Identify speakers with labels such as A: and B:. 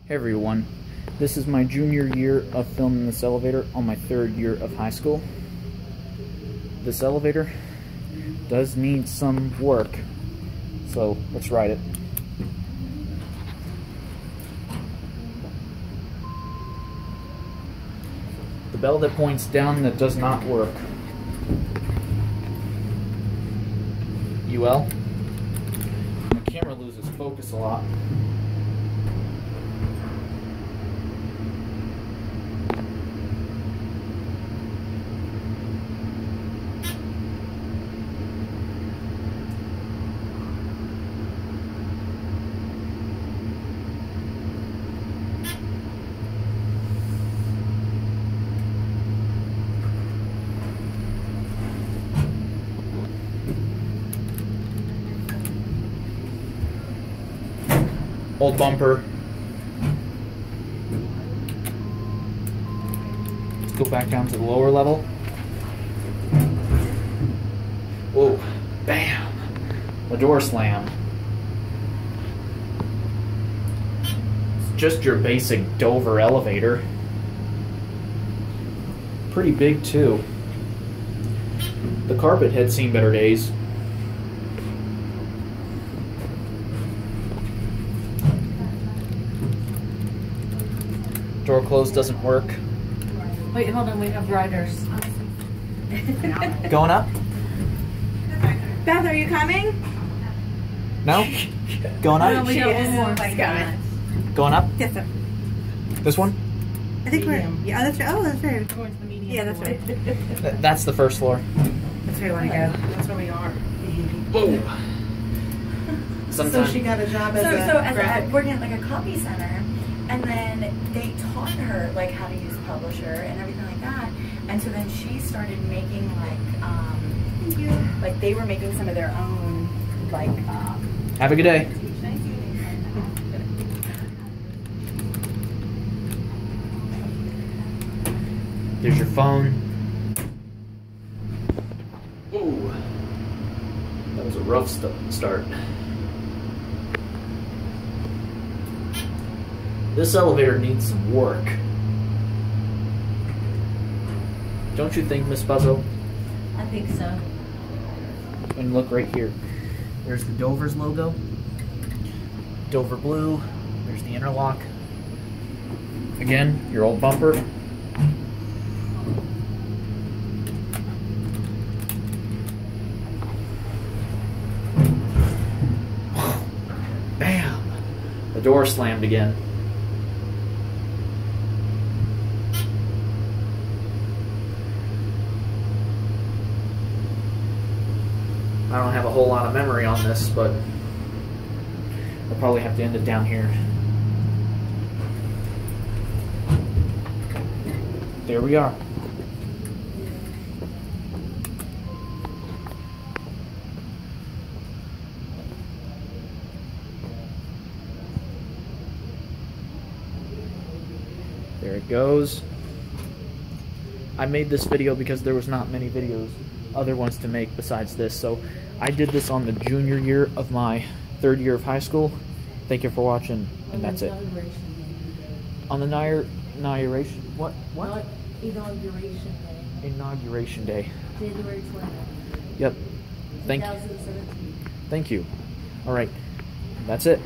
A: Hey everyone, this is my junior year of filming this elevator on my third year of high school. This elevator does need some work, so let's ride it. The bell that points down that does not work. UL? My camera loses focus a lot. Old bumper. Let's go back down to the lower level. Whoa, bam! The door slam. It's just your basic Dover elevator. Pretty big too. The carpet had seen better days. Door closed doesn't work.
B: Wait, hold on, we have riders.
A: Going up?
C: Beth, are you coming?
A: No? Going up?
B: No, we got one more.
A: Going up?
C: Yes, sir.
A: This one?
C: I think we're. Yeah, that's right. Oh, that's right.
B: Towards the median
C: Yeah, that's
B: floor.
C: right.
A: That's the first floor.
C: That's where we want to go.
B: That's where we are.
A: Whoa!
D: So she got a job as
E: working at like a copy center, and then they taught her like how to use Publisher and everything like that. And so then she started making like they were making some of their own like.
A: Have a good day. There's your phone. Ooh, that was a rough start. This elevator needs some work. Don't you think, Miss Buzzo?
B: I think so.
A: And look right here. There's the Dover's logo. Dover blue. There's the interlock. Again, your old bumper. Bam! The door slammed again. I don't have a whole lot of memory on this, but I'll probably have to end it down here. There we are. There it goes. I made this video because there was not many other ones to make besides this, so I did this on the junior year of my third year of high school. Thank you for watching, and that's it. On the inauguration, what?
B: Not inauguration day.
A: Inauguration day.
B: January 20th.
A: Yep.
B: 2017.
A: Thank you. All right. That's it.